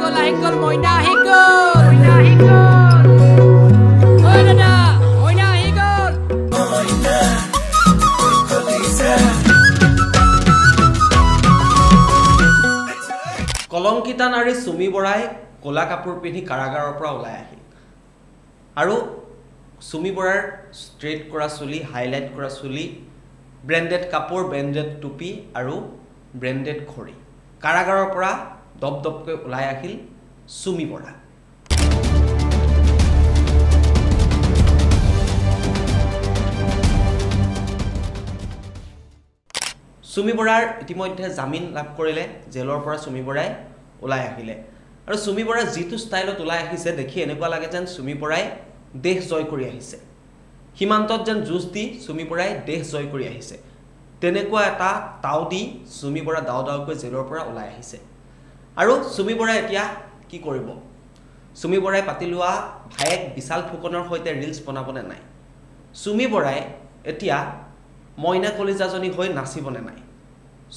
গ'ল মইনা আহি গ'ল ঐ দাদা মইনা আহি গ'ল কলংকিতা নাৰী সুমি বৰাই কলা কাপোৰ পিন্ধি কাৰাগাৰৰ পৰা ওলাই আহিল আৰু সুমি বৰাৰ ষ্ট্ৰেট কৰা চুলি হাইলাইট কৰা চুলি ব্ৰেণ্ডেড কাপোৰ ব্ৰেণ্ডেড টুপি আৰু ব্ৰেণ্ডেড ঘড়ী কাৰাগাৰৰ পৰা দপদপকৈ ওলাই আহিল সুমি বৰা সুমি বৰাৰ ইতিমধ্যে জামিন লাভ কৰিলে জেলৰ পৰা সুমি বৰাই ওলাই আহিলে আৰু সুমি বৰা যিটো ষ্টাইলত ওলাই আহিছে দেখি এনেকুৱা লাগে যেন সুমি বৰাই দেশ জয় কৰি আহিছে সীমান্তত যেন যুঁজ দি সুমি বৰাই দেশ জয় কৰি আহিছে তেনেকুৱা এটা তাও দি সুমি বৰা দাওকৈ জেলৰ পৰা ওলাই আহিছে আৰু সুমি বৰাই এতিয়া কি কৰিব সুমি বৰাই পাতি লোৱা ভায়েক বিশাল ফুকনৰ সৈতে ৰিলছ বনাবনে নাই সুমি বৰাই এতিয়া মইনা কলিজাজনী হৈ নাচিবনে নাই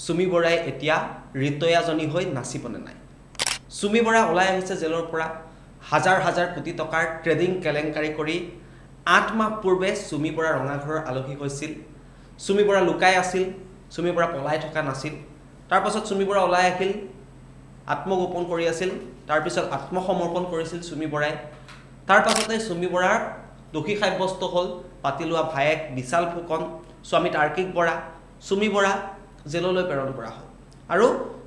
সুমি বৰাই এতিয়া ঋতয়াজনী হৈ নাচিবনে নাই সুমি বৰা ওলাই আহিছে জেলৰ পৰা হাজাৰ হাজাৰ কোটি টকাৰ ট্ৰেডিং কেলেংকাৰী কৰি 8 মাহ পূৰ্বে সুমি বৰা ৰঙাঘৰৰ আলহী হৈছিল সুমি বৰা লুকাই আছিল সুমি বৰা পলাই থকা নাছিল তাৰ পাছত সুমি বৰা ওলাই আহিল আত্মগোপন কৰি আছিল তাৰ পিছত আত্মসমৰ্পণ কৰিছিল সুমি বৰাই তাৰ পাছতে সুমি বৰাৰ দোষী সাব্যস্ত হ'ল পাতি লোৱা ভায়েক বিশাল ফুকন স্বামী তাৰ্কিক বৰা সুমি বৰা জেললৈ প্ৰেৰণ কৰা হ'ল আৰু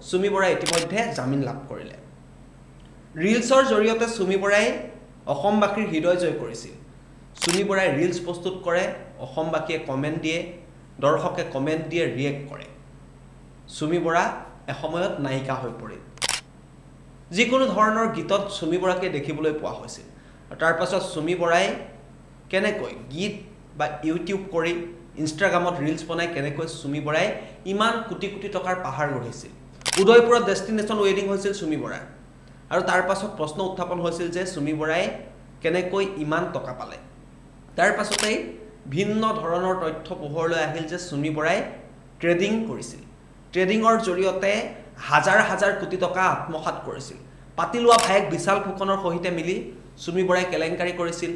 সুমি বৰাই ইতিমধ্যে জামিন লাভ কৰিলে ৰিলছৰ জৰিয়তে সুমি বৰাই অসমবাসীৰ হৃদয় জয় কৰিছিল সুমি বৰাই ৰিলছ প্ৰস্তুত কৰে অসমবাসীয়ে কমেণ্ট দিয়ে দৰ্শকে কমেণ্ট দিয়ে ৰিয়েক্ট কৰে সুমি বৰা এসময়ত নায়িকা হৈ পৰিল যিকোনো ধৰণৰ গীতত সুমি বৰাকে দেখিবলৈ পোৱা হৈছিল আৰু তাৰ পাছত সুমি বৰাই কেনেকৈ গীত বা ইউটিউব কৰি ইনষ্টাগ্ৰামত ৰিলছ বনাই কেনেকৈ সুমি বৰাই ইমান কোটি কোটি টকাৰ পাহাৰ গঢ়িছিল উদয়পুৰত ডেষ্টিনেশ্যন ৱেডিং হৈছিল সুমি বৰাৰ আৰু তাৰ পাছত প্ৰশ্ন উত্থাপন হৈছিল যে সুমি বৰাই কেনেকৈ ইমান টকা পালে তাৰ পাছতেই ভিন্ন ধৰণৰ তথ্য পোহৰলৈ আহিল যে সুমি বৰাই ট্ৰেডিং কৰিছিল ট্ৰেডিঙৰ জৰিয়তে হাজাৰ হাজাৰ কোটি টকা আত্মসাৎ কৰিছিল পাতি লোৱা ভায়েক বিশাল ফুকনৰ সৈতে মিলি সুমি বৰাই কেলেংকাৰী কৰিছিল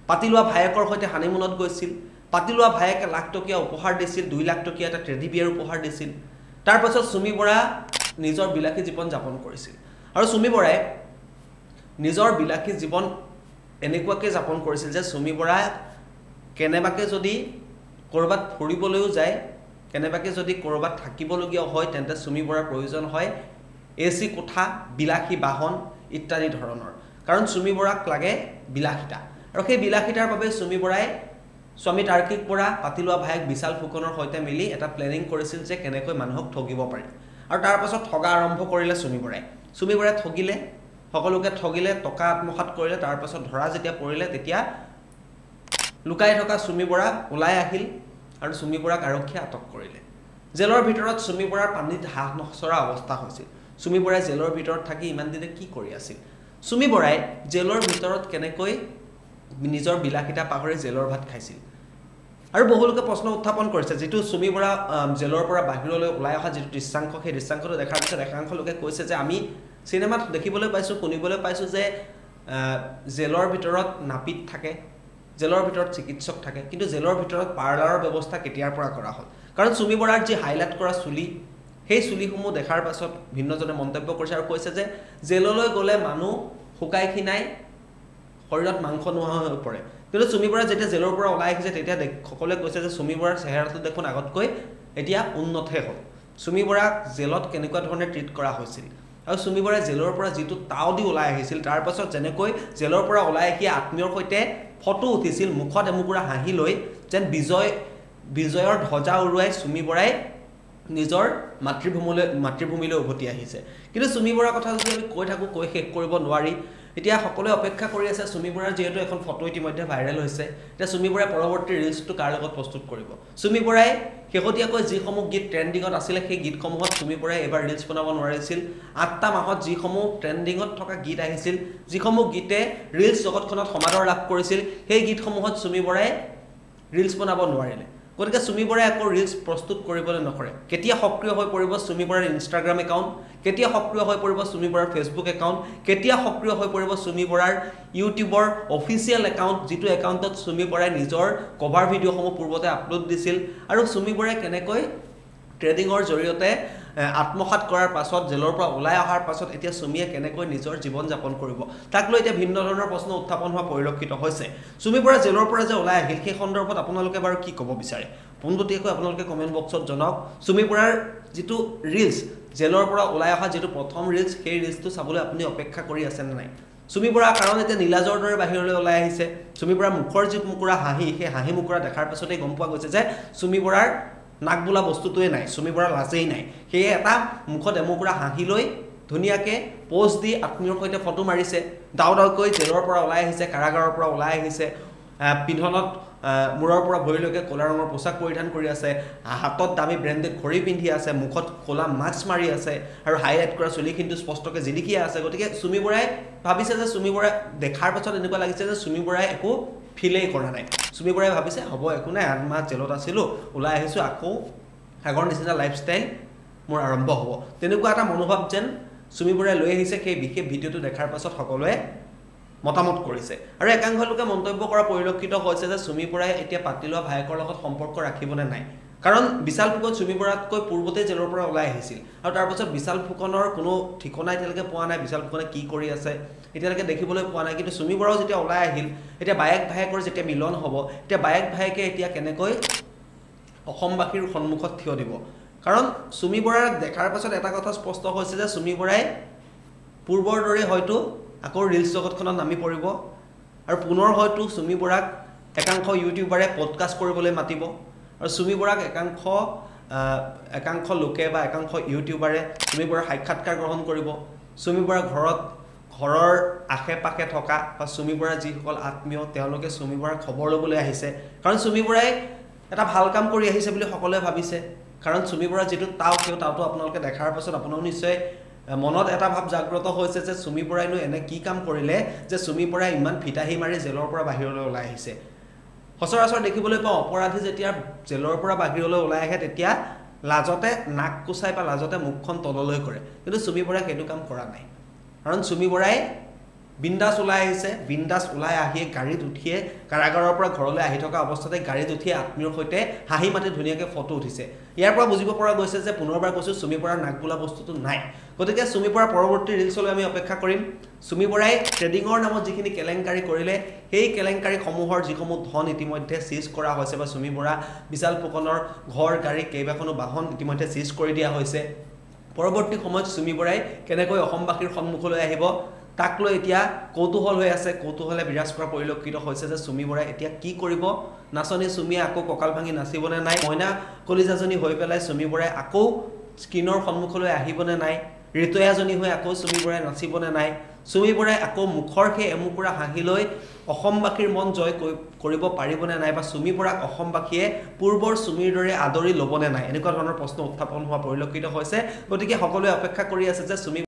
পাতি লোৱা ভায়েকৰ সৈতে হানিমুনত গৈছিল পাতি লোৱা ভায়েকে লাখ টকীয়া উপহাৰ দিছিল 2 লাখ টকীয়া এটা টেডি বিয়াৰ উপহাৰ দিছিল তাৰ পাছত সুমি বৰা নিজৰ বিলাসী জীৱন যাপন কৰিছিল আৰু সুমি বৰাই নিজৰ বিলাসী জীৱন এনেকুৱাকৈ যাপন কৰিছিল যে সুমি বৰা কেনেবাকে যদি কৰবাত ফুৰিবলৈও যায় কেনেবাকে যদি কৰবাত থাকিবলগীয়া হয় তেন্তে সুমি বৰাৰ প্ৰয়োজন হয় এসি কোঠা বিলাসী বাহন ইত্যাদি ধৰণৰ কাৰণ সুমি বৰাক লাগে বিলাসিতা আৰু সেই বিলাসিতাৰ বাবে সুমি বৰাই স্বামী তাৰ্কিক বৰা পাতি লোৱা ভায়েক বিশাল ফুকনৰ সৈতে মিলি এটা প্লেনিং কৰিছিল যে কেনেকৈ মানুহক ঠগিব পাৰি আৰু তাৰ পাছত ঠগা আৰম্ভ কৰিলে সুমি বৰাই ঠগিলে সকলোকে ঠগিলে টকা আত্মসাৎ কৰিলে তাৰ পাছত ধৰা যেতিয়া পৰিলে তেতিয়া লুকাই থকা সুমি বৰা ওলাই আহিল আৰু সুমি বৰাক আৰক্ষীয়ে আটক কৰিলে জেলৰ ভিতৰত সুমি বৰাৰ পানীত হাঁহ নচৰা অৱস্থা হৈছিল সুমি বৰাই জেলৰ ভিতৰত থাকি ইমান দিনে কি কৰি আছিল সুমি বৰাই জেলৰ ভিতৰত কেনেকৈ নিজৰ বিলাসিতা পাহৰি জেলৰ ভাত খাইছিল আৰু বহুলোকে প্ৰশ্ন উত্থাপন কৰিছে যেটো সুমি বৰা জেলৰ পৰা বাহিৰলৈ ওলাই অহা যেটো দৃশ্যাংশ সেই দৃশ্যাংশটো দেখাৰ পিছত একাংশ লোকে কৈছে যে আমি সিনেমাত দেখিবলৈ পাইছো শুনিবলৈ পাইছো যে জেলৰ ভিতৰত নাপিত থাকে জেলৰ ভিতৰত চিকিৎসক থাকে কিন্তু জেলৰ ভিতৰত পাৰ্লাৰৰ ব্যৱস্থা কেতিয়াৰ পৰা কৰা হ'ল কাৰণ সুমি বৰাৰ যি হাইলাইট কৰা চুলি সেই চুলিসমূহ দেখাৰ পাছত ভিন্নজনে মন্তব্য কৰিছে আৰু কৈছে যে জেললৈ গলে মানুহ শুকাই খিনাই শৰীৰত মাংস নোহোৱা হৈ পৰে কিন্তু সুমি বৰা যেতিয়া জেলৰ পৰা ওলাই আহিছে তেতিয়া সকলোৱে কৈছে যে সুমি বৰাৰ চেহেৰাটো দেখোন আগতকৈ এতিয়া উন্নতহে হ'ল সুমি বৰাক জেলত কেনেকুৱা ধৰণে ট্ৰিট কৰা হৈছিল আৰু সুমি বৰাই জেলৰ পৰা যিটো তাও দি ওলাই আহিছিল তাৰ পাছত যেনেকৈ জেলৰ পৰা ওলাই আহি আত্মীয়ৰ সৈতে ফটো উঠিছিল মুখত এমুকুৰা হাঁহি লৈ যেন বিজয়ৰ ধ্বজা উৰুৱাই সুমি বৰাই নিজৰ মাতৃভূমিলৈ উভতি আহিছে কিন্তু সুমি বৰাৰ কথা যদি আমি কৈ শেষ কৰিব নোৱাৰি এতিয়া সকলোৱে অপেক্ষা কৰি আছে সুমি বৰাৰ যেহেতু এখন ফটো ইতিমধ্যে ভাইৰেল হৈছে এতিয়া সুমি বৰাই পৰৱৰ্তী ৰিলছটো কাৰ লগত প্ৰস্তুত কৰিব সুমি বৰাই শেহতীয়াকৈ যিসমূহ গীত ট্ৰেন্ডিঙত আছিল সেই গীতসমূহত সুমি বৰাই এবাৰ ৰিলছ বনাব নোৱাৰিছিল 8টা মাহত যিসমূহ ট্ৰেন্ডিঙত থকা গীত আহিছিল যিসমূহ গীতে ৰিলছ জগতখনত সমাদৰ লাভ কৰিছিল সেই গীতসমূহত সুমি বৰাই ৰিলছ বনাব নোৱাৰিলে গতিকে চুমি বৰাই আকৌ ৰিলছ প্ৰস্তুত কৰিবলৈ নকৰে কেতিয়া সক্ৰিয় হৈ পৰিব চুমি বৰাৰ ইনষ্টাগ্ৰাম একাউণ্ট কেতিয়া সক্ৰিয় হৈ পৰিব চুমি বৰাৰ ফেচবুক একাউণ্ট কেতিয়া সক্ৰিয় হৈ পৰিব চুমি বৰাৰ ইউটিউবৰ অফিচিয়েল একাউণ্ট যিটো একাউণ্টত চুমি বৰাই নিজৰ কভাৰ ভিডিঅ'সমূহ পূৰ্বতে আপলোড দিছিল আৰু চুমি বৰাই কেনেকৈ ট্ৰেডিঙৰ জৰিয়তে আত্মসাত কৰাৰ পাছত জেলৰ পৰা ওলাই অহাৰ পাছত এতিয়া চুমিয়ে কেনেকৈ নিজৰ জীৱন যাপন কৰিব তাক লৈ এতিয়া ভিন্ন ধৰণৰ প্ৰশ্ন উত্থাপন হোৱা পৰিলক্ষিত হৈছে চুমি বৰা জেলৰ পৰা যে ওলাই আহিল সেই সন্দৰ্ভত আপোনালোকে বাৰু কি ক'ব বিচাৰে পোনপটীয়াকৈ আপোনালোকে কমেণ্ট বক্সত জনাওক চুমি বৰাৰ যিটো ৰিলছ জেলৰ পৰা ওলাই অহা যিটো প্ৰথম ৰিলছ সেই ৰিলছটো চাবলৈ আপুনি অপেক্ষা কৰি আছে নে নাই চুমি বৰা কাৰণ এতিয়া নীলাজৰ দৰে বাহিৰলৈ ওলাই আহিছে চুমি বৰাৰ মুখৰ যি মুকুৰা হাঁহি সেই হাঁহি মুকুৰা দেখাৰ পাছতেই গম পোৱা গৈছে যে চুমি বৰাৰ নাক বোলা বস্তুটোৱে নাই চুমি বৰাৰ লাজেই নাই সেয়ে এটা মুখত এমুকুৰা হাঁহি লৈ ধুনীয়াকৈ পোষ্ট দি আত্মীয়ৰ সৈতে ফটো মাৰিছে দাউদাউকৈ জেলৰ পৰা ওলাই আহিছে কাৰাগাৰৰ পৰা ওলাই আহিছে পিন্ধনত মূৰৰ পৰা ভৰিলৈকে ক'লা ৰঙৰ পোছাক পৰিধান কৰি আছে হাতত দামী ব্ৰেণ্ডেড ঘড়ী পিন্ধি আছে মুখত ক'লা মাস্ক মাৰি আছে আৰু হাইলাইট কৰা চুলিখিনিটো স্পষ্টকৈ জিলিকি আছে গতিকে চুমি বৰাই ভাবিছে যে চুমি বৰাই দেখাৰ পাছত এনেকুৱা লাগিছে যে চুমি বৰাই একো ফিলেই কৰা নাই চুমি বৰাই ভাবিছে হ'ব একো নাই 8 মাহ জেলত আছিলোঁ ওলাই আহিছোঁ আকৌ আগৰ নিচিনা লাইফষ্টাইল মোৰ আৰম্ভ হ'ব তেনেকুৱা এটা মনোভাৱ যেন চুমি বৰাই লৈ আহিছে সেই বিশেষ ভিডিঅ'টো দেখাৰ পাছত সকলোৱে মতামত কৰিছে আৰু একাংশ লোকে মন্তব্য কৰা পৰিলক্ষিত হৈছে যে চুমি বৰাই এতিয়া পাতি লোৱা ভায়েকৰ লগত সম্পৰ্ক ৰাখিবনে নাই কাৰণ বিশাল ফুকন চুমি বৰাতকৈ পূৰ্বতে জেলৰ পৰা ওলাই আহিছিল আৰু তাৰ পাছত বিশাল ফুকনৰ কোনো ঠিকনা এতিয়ালৈকে পোৱা নাই বিশাল ফুকনে কি কৰি আছে এতিয়ালৈকে দেখিবলৈ পোৱা নাই কিন্তু চুমি বৰাও যেতিয়া ওলাই আহিল এতিয়া বায়েক ভায়েকৰ যেতিয়া মিলন হ'ব এতিয়া বায়েক ভায়েকে এতিয়া কেনেকৈ অসমবাসীৰ সন্মুখত থিয় দিব কাৰণ চুমি বৰাক দেখাৰ পাছত এটা কথা স্পষ্ট হৈছে যে চুমি বৰাই পূৰ্বৰ দৰে হয়তো আকৌ ৰিলছ জগতখনত নামি পৰিব আৰু পুনৰ হয়তো চুমি বৰাক একাংশ ইউটিউবাৰে পডকাষ্ট কৰিবলৈ মাতিব আৰু চুমি বৰাক একাংশ লোকে বা একাংশ ইউটিউবাৰে চুমি বৰাৰ সাক্ষাৎকাৰ গ্ৰহণ কৰিব চুমি বৰাৰ ঘৰৰ আশে পাশে থকা বা চুমি বৰাৰ যিসকল আত্মীয় তেওঁলোকে চুমি বৰাৰ খবৰ ল'বলৈ আহিছে কাৰণ চুমি বৰাই এটা ভাল কাম কৰি আহিছে বুলি সকলোৱে ভাবিছে কাৰণ চুমি বৰাৰ যিটো সেই তাওটো আপোনালোকে দেখাৰ পাছত আপোনালোক নিশ্চয় মনত এটা ভাৱ জাগ্ৰত হৈছে যে চুমি বৰাইনো এনে কি কাম কৰিলে যে চুমি বৰাই ইমান ফিতাহি মাৰি জেলৰ পৰা বাহিৰলৈ ওলাই আহিছে সচৰাচৰ দেখিবলৈ পাওঁ অপৰাধী যেতিয়া জেলৰ পৰা বাহিৰলৈ ওলাই আহে তেতিয়া লাজতে নাক কুচাই বা লাজতে মুখখন তললৈ কৰে কিন্তু চুমি বৰাই সেইটো কাম কৰা নাই কাৰণ চুমি বৰাই বিন্দাস ওলাই আহিছে বিন্দাস ওলাই আহিয়ে গাড়ীত উঠিয়ে কাৰাগাৰৰ পৰা ঘৰলৈ আহি থকা অৱস্থাতে গাড়ীত উঠিয়ে আত্মীয়ৰ সৈতে হাঁহি মাতি ধুনীয়াকৈ ফটো উঠিছে ইয়াৰ পৰা বুজিব পৰা গৈছে যে পুনৰবাৰ কৈছোঁ চুমি বৰাৰ নাক বোলা বস্তুটো নাই গতিকে চুমি বৰাৰ পৰৱৰ্তী ৰিলছলৈ আমি অপেক্ষা কৰিম চুমি বৰাই ট্ৰেডিঙৰ নামত যিখিনি কেলেংকাৰী কৰিলে সেই কেলেংকাৰীসমূহৰ যিসমূহ ধন ইতিমধ্যে চিজ কৰা হৈছে বা চুমি বৰা বিশাল ফুকনৰ ঘৰ গাড়ী কেইবাখনো বাহন ইতিমধ্যে চিজ কৰি দিয়া হৈছে পৰৱৰ্তী সময়ত চুমি বৰাই কেনেকৈ অসমবাসীৰ সন্মুখলৈ আহিব তাক লৈ এতিয়া কৌতূহল হৈ আছে কৌতূহলে বিৰাজ কৰা পৰিলক্ষিত হৈছে যে চুমি বৰাই এতিয়া কি কৰিব নাচনী চুমিয়ে আকৌ কঁকাল ভাঙি নাচিবনে নাই মইনা কলিজাজনী হৈ পেলাই চুমি বৰাই আকৌ স্ক্ৰীনৰ সন্মুখলৈ আহিবনে নাই ঋতুয়াজনী হৈ আকৌ চুমি বৰাই নাচিবনে নাই চুমি বৰাই আকৌ মুখৰ সেই এমুকুৰা হাঁহি লৈ অসমবাসীৰ মন জয় কৰিব পাৰিবনে নাই বা চুমি বৰাক অসমবাসীয়ে পূৰ্বৰ চুমিৰ দৰে আদৰি ল'বনে নাই এনেকুৱা ধৰণৰ প্ৰশ্ন উত্থাপন হোৱা পৰিলক্ষিত হৈছে গতিকে সকলোৱে অপেক্ষা কৰি আছে যে চুমি